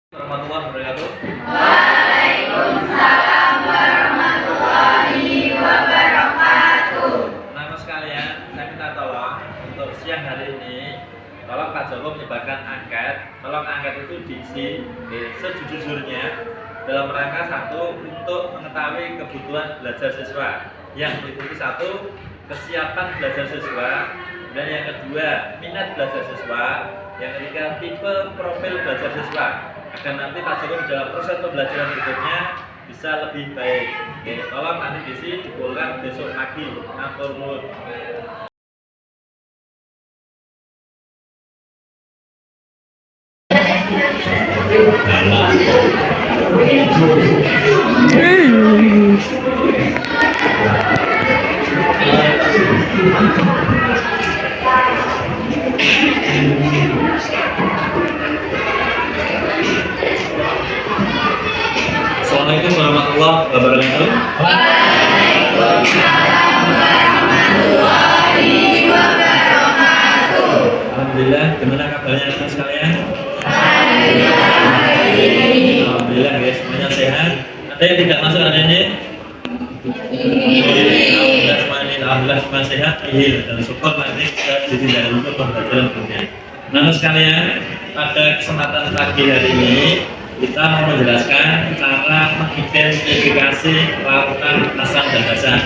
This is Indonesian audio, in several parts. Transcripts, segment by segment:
Warahmatullahi wabarakatuh. Waalaikumsalam warahmatullahi wabarakatuh. Nama sekalian, saya minta tolong untuk siang hari ini, tolong Pak Joko menyebarkan angket. Tolong angket itu diisi sejujurnya dalam rangka satu, untuk mengetahui kebutuhan belajar siswa. Yang meliputi satu, kesiapan belajar siswa, dan yang kedua, minat belajar siswa, yang ketiga, tipe profil belajar siswa, agar nanti Pak Joko dalam proses pembelajaran berikutnya bisa lebih baik. Oke, tolong nanti diisi dikumpulkan besok pagi. Atur nuwun. Assalamualaikum warahmatullahi wabarakatuh. Waalaikumsalam warahmatullahi wabarakatuh. Alhamdulillah, gimana kabarnya teman sekalian? Alhamdulillah guys, semuanya sehat. Ada yang tidak masuk hari ini? Alhamdulillah semuanya, alhamdulillah semua sehat. Dan syukur nanti kita ditinggalkan untuk pembelajaran berikutnya. Namun sekalian, pada kesempatan pagi hari ini kita mau menjelaskan cara mengidentifikasi lautan asam dan basa.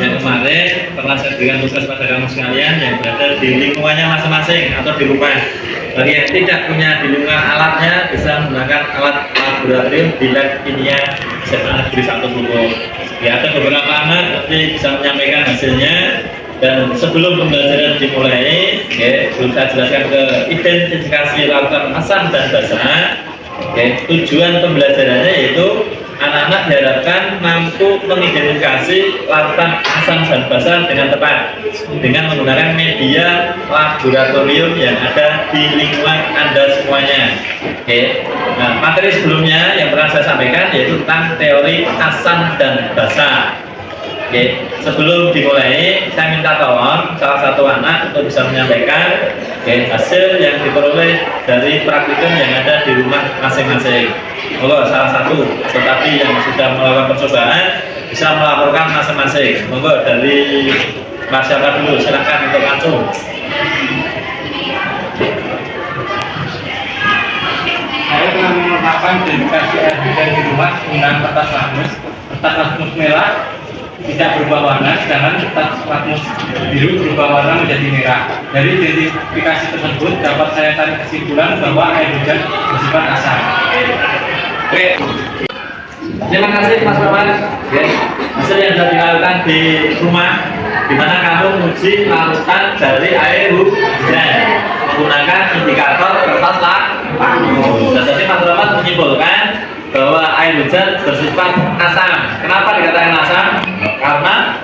Yang kemarin pernah saya berikan tugas pada kamu sekalian yang berada di lingkungannya masing-masing atau di rumah. Bagi yang tidak punya di lingkungan alatnya, bisa menggunakan alat laboratorium di lab kimia SMA Negeri 1 Solo. Ya, ada beberapa anak nanti bisa menyampaikan hasilnya. Dan sebelum pembelajaran dimulai, belum saya jelaskan ke identifikasi lautan asam dan basa. Tujuan pembelajarannya yaitu anak-anak diharapkan mampu mengidentifikasi lautan asam dan basa dengan tepat dengan menggunakan media laboratorium yang ada di lingkungan Anda semuanya. Nah, materi sebelumnya yang pernah saya sampaikan yaitu tentang teori asam dan basa. Sebelum dimulai, saya minta tolong salah satu anak untuk bisa menyampaikan hasil yang diperoleh dari praktikum yang ada di rumah masing-masing. Monggo salah satu, tetapi yang sudah melakukan percobaan bisa melaporkan masing-masing. Monggo dari Mas siapa dulu, silakan untuk langsung. Saya telah melakukan verifikasi air hujan di rumah menggunakan kertas lakmus merah tidak berubah warna, sedangkan kertas lakmus biru berubah warna menjadi merah. Dari identifikasi tersebut dapat saya tarik kesimpulan bahwa air hujan bersifat asam. Oke. Terima kasih Mas Roman. Hasil yang sudah dilakukan di rumah, di mana kamu menguji larutan dari air hujan menggunakan indikator kertas lakmus. Dan tadi Mas Roman menyimpulkan bahwa air hujan bersifat asam. Kenapa dikatakan asam? Karena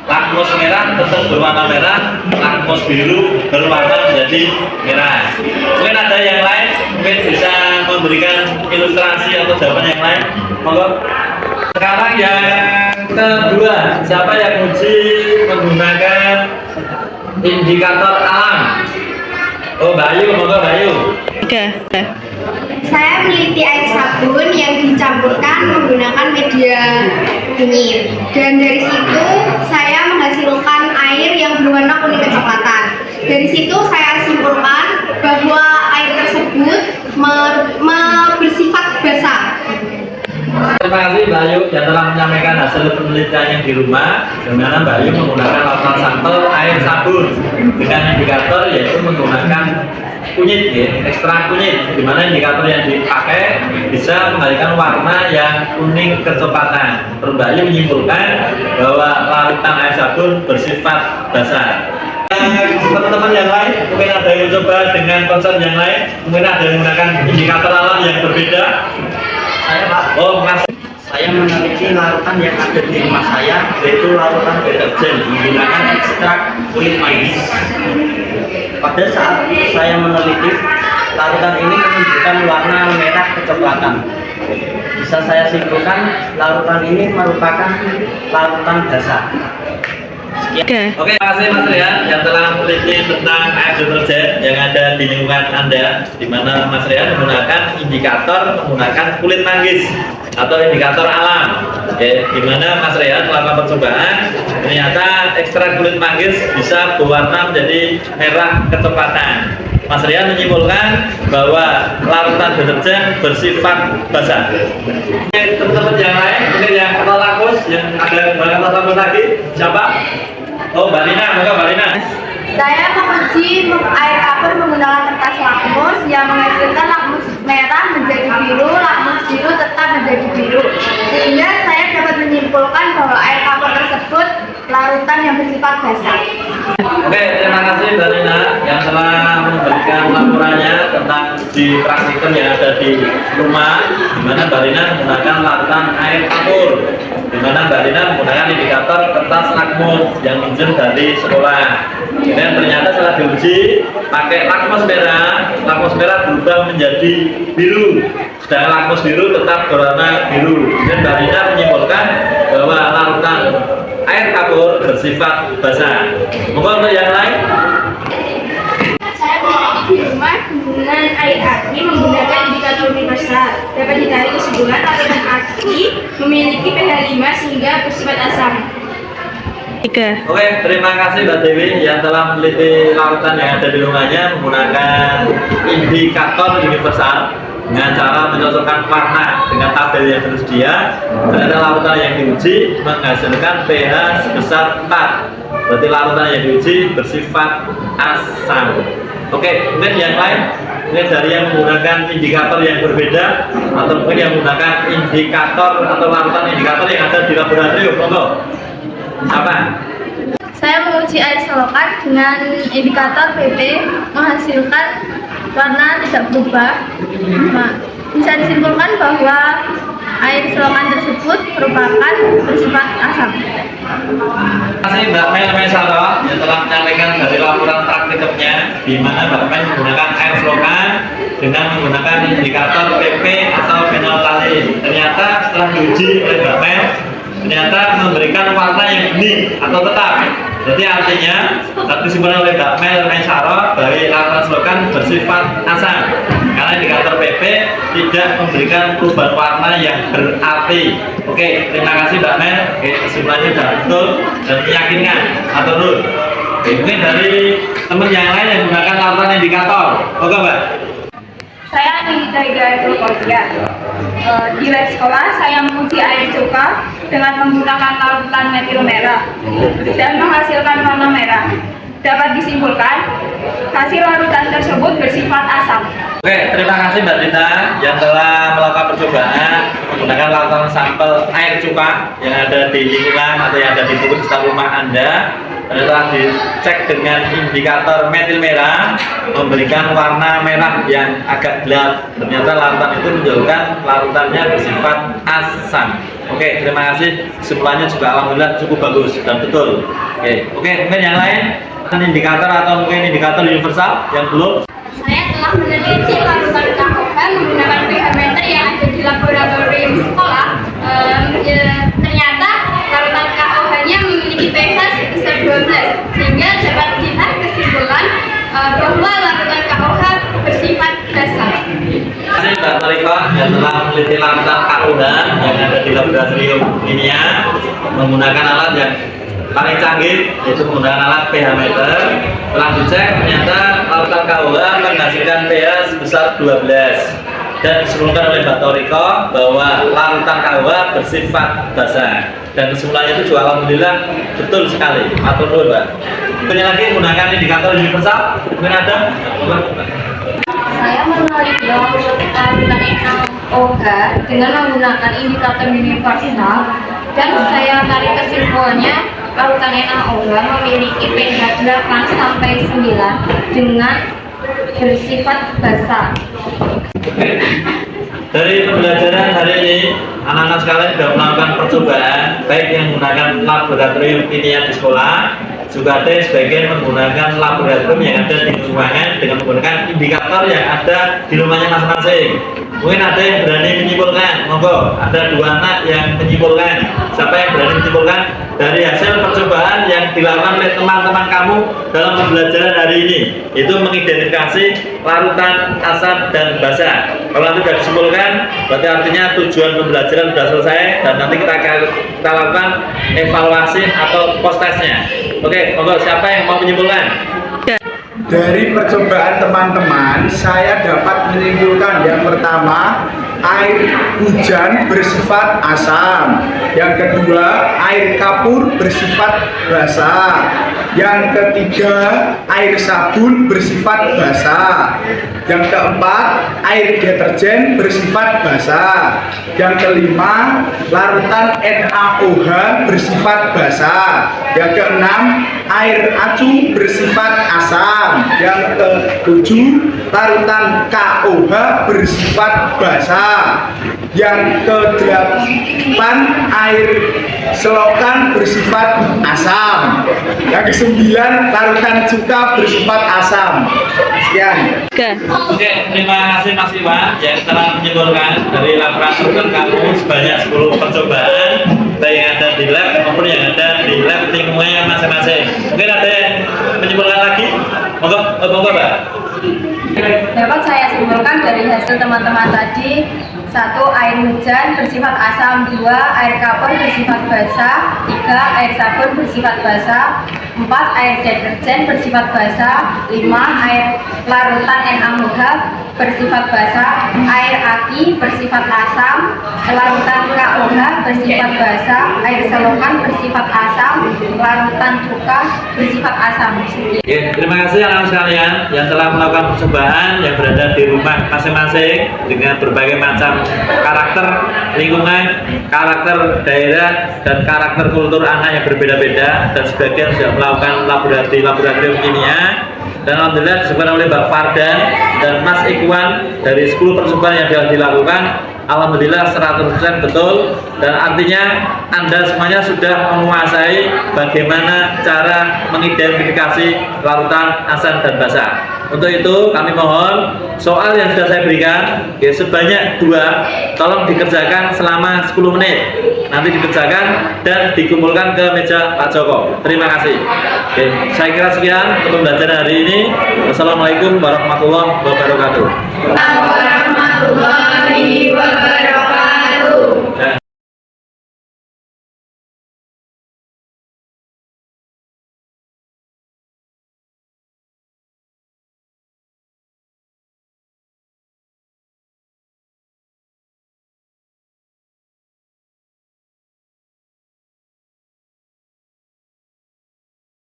lakmus merah tetap berwarna merah, lakmus biru berwarna menjadi merah. Mungkin ada yang lain, mungkin bisa memberikan ilustrasi atau jawaban yang lain. Monggo. Sekarang yang kedua, siapa yang uji menggunakan indikator alam? Oh, Bayu, monggo Bayu. Saya meneliti air sabun yang dicampurkan menggunakan media kunyit, dan dari situ saya menghasilkan air yang berwarna kuning kecoklatan. Dari situ saya simpulkan bahwa air tersebut bersifat basah. Terima kasih Bayu yang telah menyampaikan hasil penelitiannya di rumah, di mana Bayu menggunakan lautan sampel air sabun dengan indikator yaitu menggunakan kunyit, ekstrak kunyit, di mana indikator yang dipakai bisa mengalihkan warna yang kuning kecoklatan. Terus Bayu menyimpulkan bahwa larutan air sabun bersifat basah. Teman-teman yang lain, mungkin ada yang mencoba dengan konsep yang lain, mungkin ada yang menggunakan indikator alam yang berbeda. Saya Pak, Mas. saya meneliti larutan yang ada di rumah saya, yaitu larutan deterjen menggunakan ekstrak kulit manis. Pada saat saya meneliti, larutan ini menunjukkan warna merah kecoklatan. Bisa saya simpulkan, larutan ini merupakan larutan basah. Oke, terima kasih Mas Rian yang telah meneliti tentang air deterjen yang ada di lingkungan Anda, di mana Mas Rian menggunakan indikator menggunakan kulit manggis atau indikator alam. Oke, di mana Mas Rian melakukan percobaan, ternyata ekstrak kulit manggis bisa berwarna menjadi merah kecoklatan. Mas Rian menyimpulkan bahwa larutan deterjen bersifat basah. Oke, teman-teman yang lain, mungkin yang kenal lakus, yang ada menggunakan lakus lagi, siapa? Oh, Mbak Lina, moga Mbak Lina. Saya menguji air kapur menggunakan kertas lakmus yang menghasilkan lakmus merah menjadi biru, lakmus biru tetap menjadi biru. Sehingga saya dapat menyimpulkan bahwa air kapur tersebut larutan yang bersifat basah. Oke, terima kasih Mbak Lina yang telah memberikan laporannya tentang uji praktikum yang ada di rumah, di mana Mbak Lina menggunakan larutan air kapur, di mana Mbak Lina menggunakan indikator kertas lakmus yang pinjam dari sekolah. Dan ternyata setelah diuji pakai lakmus merah berubah menjadi biru, sedangkan lakmus biru tetap berwarna biru. Dan Mbak Lina menyimpulkan bahwa larutan air kapur bersifat basah. Monggo untuk yang lain. Saya meneliti di rumah dengan air aki menggunakan indikator universal. Dapat ditarik kesimpulan larutan aki memiliki pH 5 sehingga bersifat asam. Oke, terima kasih Mbak Dewi yang telah meneliti larutan yang ada di rumahnya menggunakan indikator universal dengan cara mencocokkan warna dengan tabel yang tersedia. Ternyata larutan yang diuji menghasilkan pH sebesar 4. Berarti larutan yang diuji bersifat asam. Oke, mungkin yang lain, mungkin dari yang menggunakan indikator yang berbeda atau mungkin yang menggunakan indikator atau larutan indikator yang ada di laboratorium. Monggo. Apa? Saya menguji air selokan dengan indikator PP menghasilkan warna tidak berubah. Nah, bisa disimpulkan bahwa air selokan tersebut merupakan bersifat asam. Terima kasih Mbak Mel Mesara yang telah menyampaikan dari laporan praktikumnya, di mana Mbak Mel menggunakan air selokan dengan menggunakan indikator PP atau fenolphthalein. Ternyata setelah diuji oleh Mbak Mel, ternyata memberikan warna yang bening atau tetap. Berarti artinya disimpulkan oleh Mbak Mel Mesara bahwa larutan selokan bersifat asam karena indikator PP tidak memberikan perubahan warna yang berarti. Oke, terima kasih Mbak Mel. Oke, kesimpulannya sudah betul dan meyakinkan atau nul. Oke, mungkin dari teman yang lain yang menggunakan larutan indikator. Oke Mbak. Saya Nida Hidayatullah Qadiyah. Di lab sekolah saya menguji air cuka dengan menggunakan larutan metil merah dan menghasilkan warna merah. Dapat disimpulkan hasil larutan tersebut bersifat asam. Oke, terima kasih Mbak Dita yang telah melakukan percobaan menggunakan larutan sampel air cuka yang ada di lingkungan atau yang ada di buku di sekitar rumah Anda. Telah dicek dengan indikator metil merah memberikan warna merah yang agak gelap. Ternyata larutan itu menunjukkan larutannya bersifat asam. Oke, terima kasih. Kesimpulannya juga alhamdulillah cukup bagus dan betul. Oke, mungkin yang lain indikator atau mungkin indikator universal yang belum. Saya telah meneliti larutan KOH menggunakan pH meter yang ada di laboratorium sekolah. Ternyata larutan KOH-nya memiliki pH sebesar 12, sehingga dapat dilihat kesimpulan bahwa larutan KOH bersifat basah. Terima kasih Mbak Toriko yang telah meneliti larutan KOH yang ada di laboratorium kimia menggunakan alat yang paling canggih, yaitu menggunakan alat pH meter. Setelah dicek, ternyata larutan KOH menghasilkan pH sebesar 12 dan disimpulkan oleh Mbak Toriko bahwa larutan KOH bersifat basah. Dan kesimpulannya itu juga alhamdulillah betul sekali. Matur nuwun, Mbak. Punya lagi menggunakan indikator universal? Mungkin ada? Saya meneliti larutan NaOH dengan menggunakan indikator universal dan saya tarik kesimpulannya larutan NaOH memiliki pH 8 sampai 9 dengan bersifat basah. Dari pembelajaran hari ini, anak-anak sekalian sudah melakukan percobaan baik yang menggunakan laboratorium kimia di sekolah, juga ada sebagian menggunakan laboratorium yang ada di ruangan dengan menggunakan indikator yang ada di rumahnya masing-masing. Mungkin ada yang berani menyimpulkan, monggo. Ada 2 anak yang menyimpulkan. Siapa yang berani menyimpulkan? dari hasil percobaan yang dilakukan oleh teman-teman kamu dalam pembelajaran hari ini, itu mengidentifikasi larutan, asam, dan basa. Kalau nanti sudah disimpulkan, berarti artinya tujuan pembelajaran sudah selesai, dan nanti kita lakukan evaluasi atau post testnya. Oke, monggo siapa yang mau menyimpulkan? Dari percobaan teman-teman, saya dapat menyimpulkan yang pertama, air hujan bersifat asam. Yang kedua, air kapur bersifat basah. Yang ketiga, air sabun bersifat basah. Yang keempat, air deterjen bersifat basah. Yang kelima, larutan NaOH bersifat basah. Yang keenam, air acu bersifat asam. Yang ketujuh, larutan KOH bersifat basah. Yang kedelapan, air selokan bersifat asam. Yang kesembilan, larutan cuka bersifat asam. Sekian. Oke, terima kasih Mas Iwan yang telah menyimpulkan dari laboratorium kamu sebanyak 10 percobaan, baik yang ada di lab maupun yang ada di lab lingkungannya masing-masing. Mungkin ada yang menyimpulkan lagi? Monggo, Mbak. Dapat saya simpulkan dari hasil teman-teman tadi, 1. Air hujan bersifat asam, 2. Air kapur bersifat basah, 3. Air sabun bersifat basah, 4. Air deterjen bersifat basah, 5. Air larutan NaOH bersifat basah, air aki bersifat asam, larutan KOH bersifat basah, air selokan bersifat asam, larutan cuka bersifat asam. Oke, terima kasih anak-anak sekalian yang telah melakukan percobaan yang berada di rumah masing-masing dengan berbagai macam karakter lingkungan, karakter daerah, dan karakter kultur anak yang berbeda-beda, dan sebagian sudah melakukan laboratorium kimia. Dan alhamdulillah disebutkan oleh Mbak Fardan dan Mas Ikhwan dari 10 percobaan yang telah dilakukan, alhamdulillah 100% betul, dan artinya Anda semuanya sudah menguasai bagaimana cara mengidentifikasi larutan asam dan basa. Untuk itu kami mohon soal yang sudah saya berikan ya, sebanyak 2, tolong dikerjakan selama 10 menit. Nanti dikerjakan dan dikumpulkan ke meja Pak Joko. Terima kasih. Oke, saya kira sekian untuk pembelajaran hari ini. Wassalamualaikum warahmatullahi wabarakatuh. Warahmatullahi wabarakatuh.